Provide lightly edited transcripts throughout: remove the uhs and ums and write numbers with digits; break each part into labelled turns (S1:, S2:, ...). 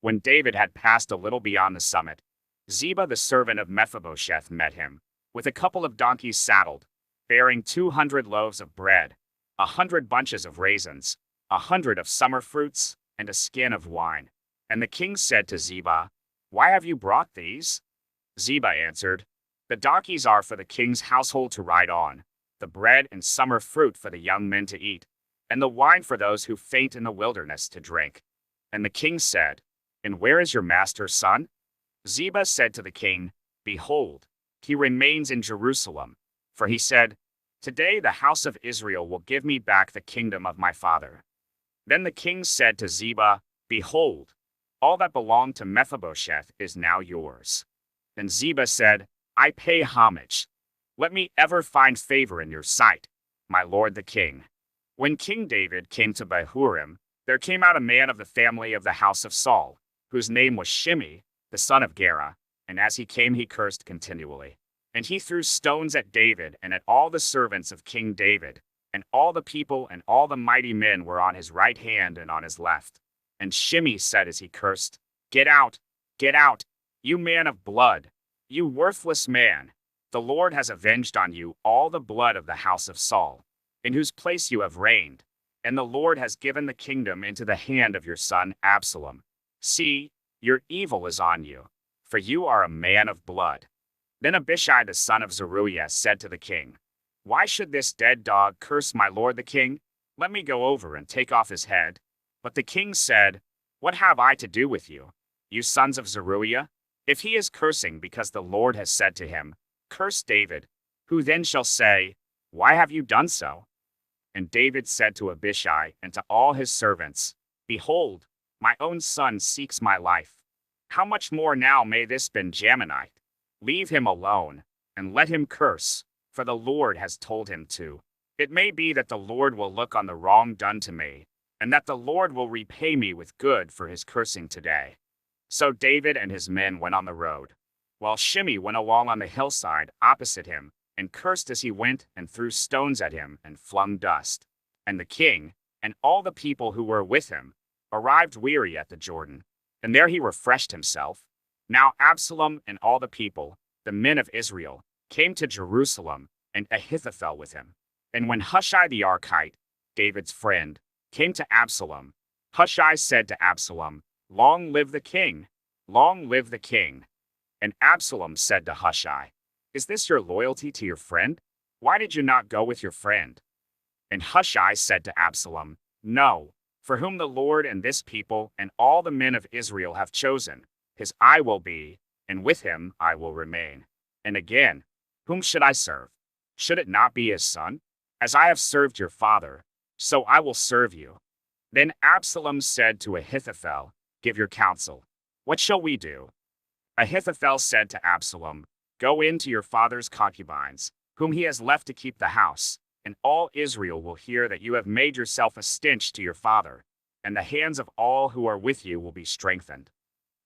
S1: When David had passed a little beyond the summit, Ziba the servant of Mephibosheth met him, with a couple of donkeys saddled, bearing 200 loaves of bread, 100 bunches of raisins, 100 of summer fruits, and a skin of wine. And the king said to Ziba, "Why have you brought these?" Ziba answered, "The donkeys are for the king's household to ride on, the bread and summer fruit for the young men to eat, and the wine for those who faint in the wilderness to drink." And the king said, "And where is your master's son?" Ziba said to the king, "Behold, he remains in Jerusalem." For he said, "Today the house of Israel will give me back the kingdom of my father." Then the king said to Ziba, "Behold, all that belonged to Mephibosheth is now yours." And Ziba said, "I pay homage. Let me ever find favor in your sight, my lord the king." When King David came to Bahurim, there came out a man of the family of the house of Saul, whose name was Shimei, the son of Gera, and as he came he cursed continually. And he threw stones at David and at all the servants of King David, and all the people and all the mighty men were on his right hand and on his left. And Shimei said as he cursed, get out, you man of blood, you worthless man. The Lord has avenged on you all the blood of the house of Saul, in whose place you have reigned, and the Lord has given the kingdom into the hand of your son Absalom. See, your evil is on you, for you are a man of blood." Then Abishai the son of Zeruiah said to the king, "Why should this dead dog curse my lord the king? Let me go over and take off his head." But the king said, "What have I to do with you, you sons of Zeruiah? If he is cursing because the Lord has said to him, 'Curse David,' who then shall say, 'Why have you done so?'" And David said to Abishai and to all his servants, "Behold, my own son seeks my life. How much more now may this Benjaminite? Leave him alone, and let him curse, for the Lord has told him to. It may be that the Lord will look on the wrong done to me, and that the Lord will repay me with good for his cursing today." So David and his men went on the road, while Shimei went along on the hillside opposite him, and cursed as he went, and threw stones at him, and flung dust. And the king, and all the people who were with him, arrived weary at the Jordan, and there he refreshed himself. Now Absalom and all the people, the men of Israel, came to Jerusalem, and Ahithophel with him. And when Hushai the Archite, David's friend, came to Absalom, Hushai said to Absalom, "Long live the king! Long live the king!" And Absalom said to Hushai, "Is this your loyalty to your friend? Why did you not go with your friend?" And Hushai said to Absalom, "No, for whom the Lord and this people and all the men of Israel have chosen, his I will be, and with him I will remain. And again, whom should I serve? Should it not be his son? As I have served your father, so I will serve you." Then Absalom said to Ahithophel, "Give your counsel. What shall we do?" Ahithophel said to Absalom, "Go in to your father's concubines, whom he has left to keep the house, and all Israel will hear that you have made yourself a stench to your father, and the hands of all who are with you will be strengthened."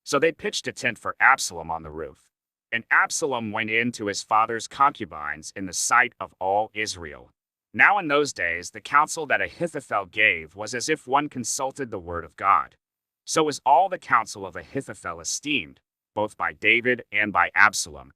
S1: So they pitched a tent for Absalom on the roof. And Absalom went in to his father's concubines in the sight of all Israel. Now in those days the counsel that Ahithophel gave was as if one consulted the word of God. So was all the counsel of Ahithophel esteemed, both by David and by Absalom.